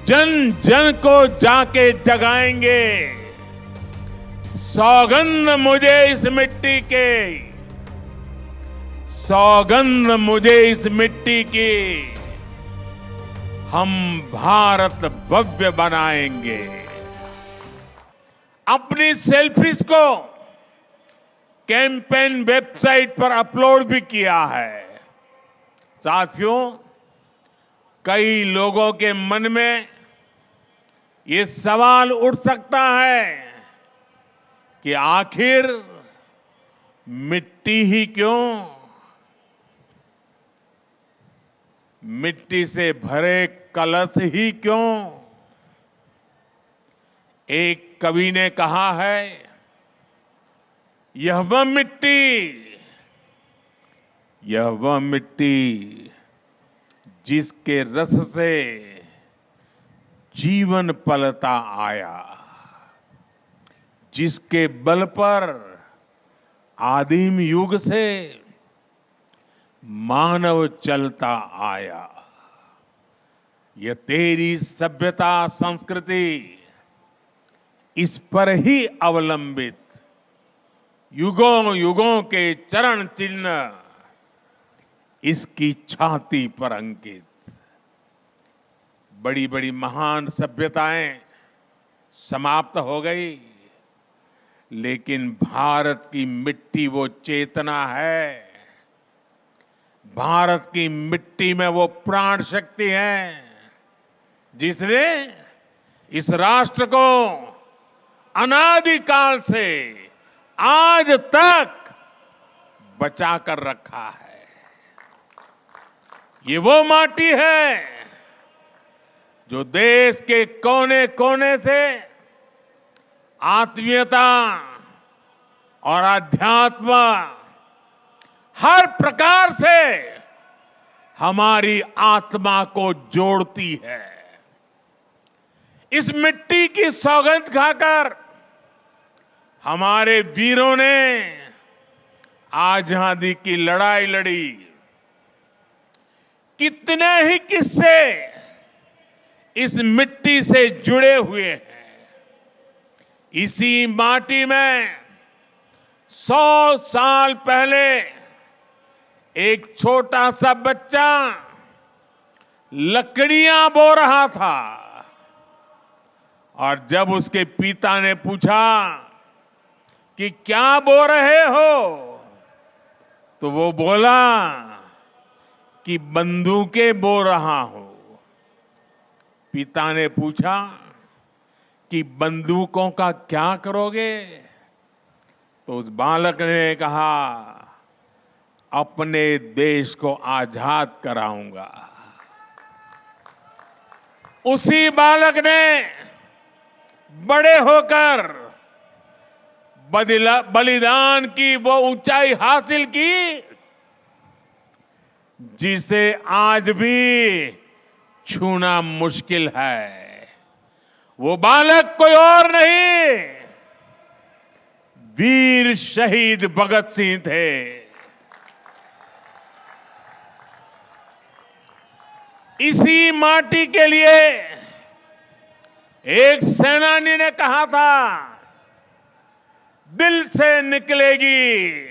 जन जन को जाके जगाएंगे। सौगंध मुझे इस मिट्टी के, सौगंध मुझे इस मिट्टी की, हम भारत भव्य बनाएंगे। अपनी सेल्फीज को कैंपेन वेबसाइट पर अपलोड भी किया है। साथियों, कई लोगों के मन में ये सवाल उठ सकता है कि आखिर मिट्टी ही क्यों? मिट्टी से भरे कलश ही क्यों? एक कवि ने कहा है, यह वह मिट्टी जिसके रस से जीवन पलता आया, जिसके बल पर आदिम युग से मानव चलता आया। यह तेरी सभ्यता संस्कृति इस पर ही अवलंबित युगों युगों के चरण चिन्ह इसकी छाती पर अंकित। बड़ी बड़ी महान सभ्यताएं समाप्त हो गई, लेकिन भारत की मिट्टी वो चेतना है, भारत की मिट्टी में वो प्राण शक्ति है जिसने इस राष्ट्र को अनादिकाल से आज तक बचा कर रखा है। ये वो माटी है जो देश के कोने कोने से आत्मीयता और अध्यात्म हर प्रकार से हमारी आत्मा को जोड़ती है। इस मिट्टी की सौगंध खाकर हमारे वीरों ने आजादी की लड़ाई लड़ी। कितने ही किस्से इस मिट्टी से जुड़े हुए हैं। इसी माटी में 100 साल पहले एक छोटा सा बच्चा लकड़ियां बो रहा था और जब उसके पिता ने पूछा कि क्या बो रहे हो, तो वो बोला कि बंदूकें बो रहा हूं। पिता ने पूछा कि बंदूकों का क्या करोगे? तो उस बालक ने कहा, अपने देश को आजाद कराऊंगा। उसी बालक ने बड़े होकर बलिदान की वो ऊंचाई हासिल की जिसे आज भी छूना मुश्किल है। वो बालक कोई और नहीं, वीर शहीद भगत सिंह थे। इसी माटी के लिए एक सेनानी ने कहा था, दिल से निकलेगी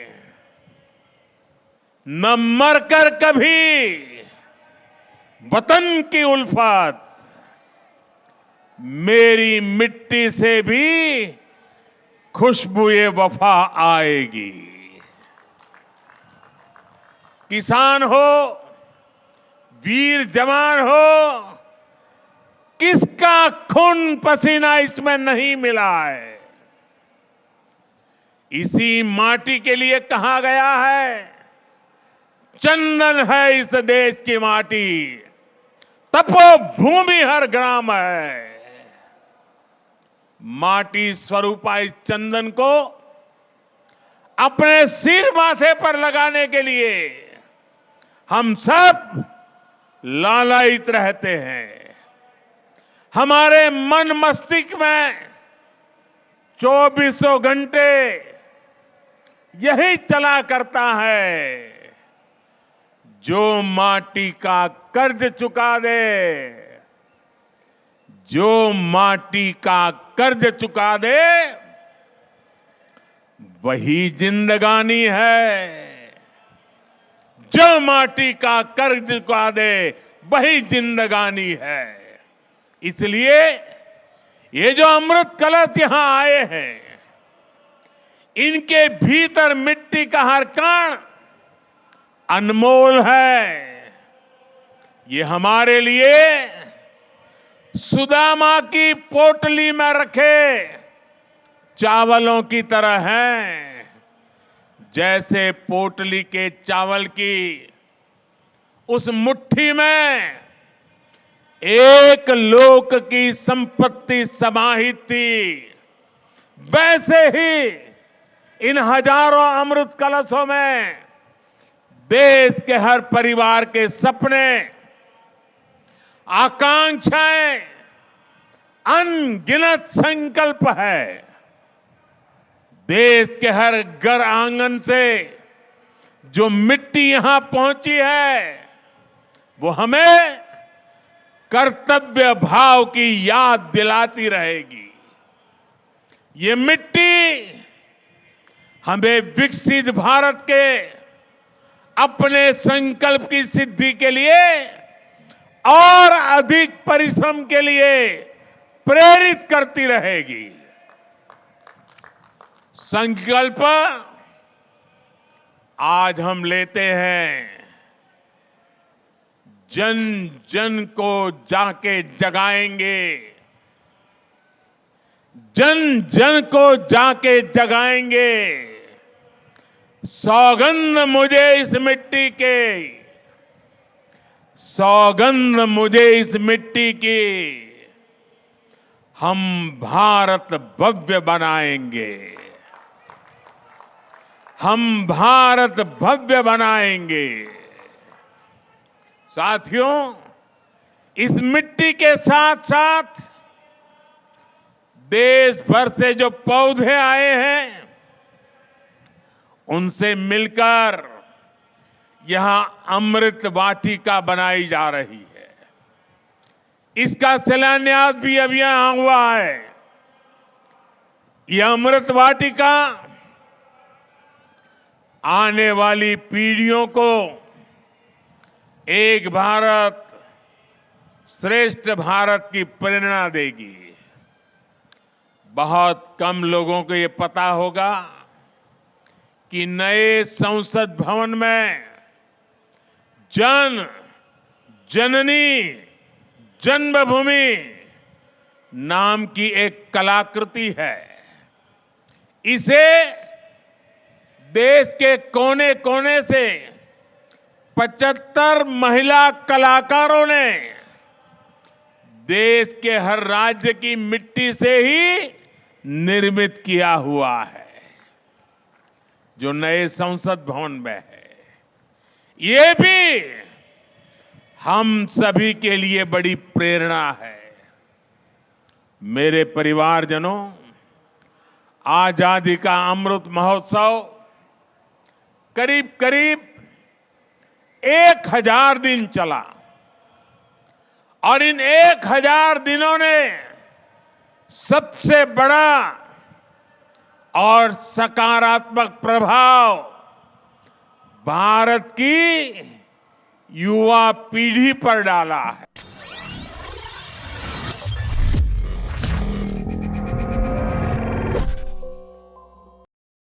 न मरकर कभी वतन की उल्फत, मेरी मिट्टी से भी खुशबुए वफा आएगी। किसान हो, वीर जवान हो, किसका खून पसीना इसमें नहीं मिला है। इसी माटी के लिए कहा गया है, चंदन है इस देश की माटी, तपोभूमि हर ग्राम है। माटी स्वरूपा इस चंदन को अपने सिर माथे पर लगाने के लिए हम सब लालायित रहते हैं। हमारे मन मस्तिष्क में 24 घंटे यही चला करता है, जो माटी का कर्ज चुका दे, जो माटी का कर्ज चुका दे वही जिंदगानी है। जो माटी का कर्ज चुका दे वही जिंदगानी है। इसलिए ये जो अमृत कलश यहां आए हैं, इनके भीतर मिट्टी का हर कण अनमोल है। ये हमारे लिए सुदामा की पोटली में रखे चावलों की तरह हैं। जैसे पोटली के चावल की उस मुट्ठी में एक लोक की संपत्ति समाहित थी, वैसे ही इन हजारों अमृत कलशों में देश के हर परिवार के सपने, आकांक्षाएं, अनगिनत संकल्प है। देश के हर घर आंगन से जो मिट्टी यहां पहुंची है, वो हमें कर्तव्य भाव की याद दिलाती रहेगी। ये मिट्टी हमें विकसित भारत के अपने संकल्प की सिद्धि के लिए और अधिक परिश्रम के लिए प्रेरित करती रहेगी। संकल्प आज हम लेते हैं, जन जन को जाके जगाएंगे। जन जन को जाके जगाएंगे। सौगंध मुझे इस मिट्टी के, सौगंध मुझे इस मिट्टी की, हम भारत भव्य बनाएंगे। हम भारत भव्य बनाएंगे। साथियों, इस मिट्टी के साथ साथ देश भर से जो पौधे आए हैं, उनसे मिलकर यहां अमृत वाटिका बनाई जा रही है। इसका शिलान्यास भी अभी यहां हुआ है। यह अमृत वाटिका आने वाली पीढ़ियों को एक भारत श्रेष्ठ भारत की प्रेरणा देगी। बहुत कम लोगों को ये पता होगा कि नए संसद भवन में जन जननी जन्मभूमि नाम की एक कलाकृति है। इसे देश के कोने कोने से 75 महिला कलाकारों ने देश के हर राज्य की मिट्टी से ही निर्मित किया हुआ है, जो नए संसद भवन में है। ये भी हम सभी के लिए बड़ी प्रेरणा है। मेरे परिवारजनों, आजादी का अमृत महोत्सव करीब करीब 1000 दिन चला और इन 1000 दिनों ने सबसे बड़ा और सकारात्मक प्रभाव भारत की युवा पीढ़ी पर डाला है।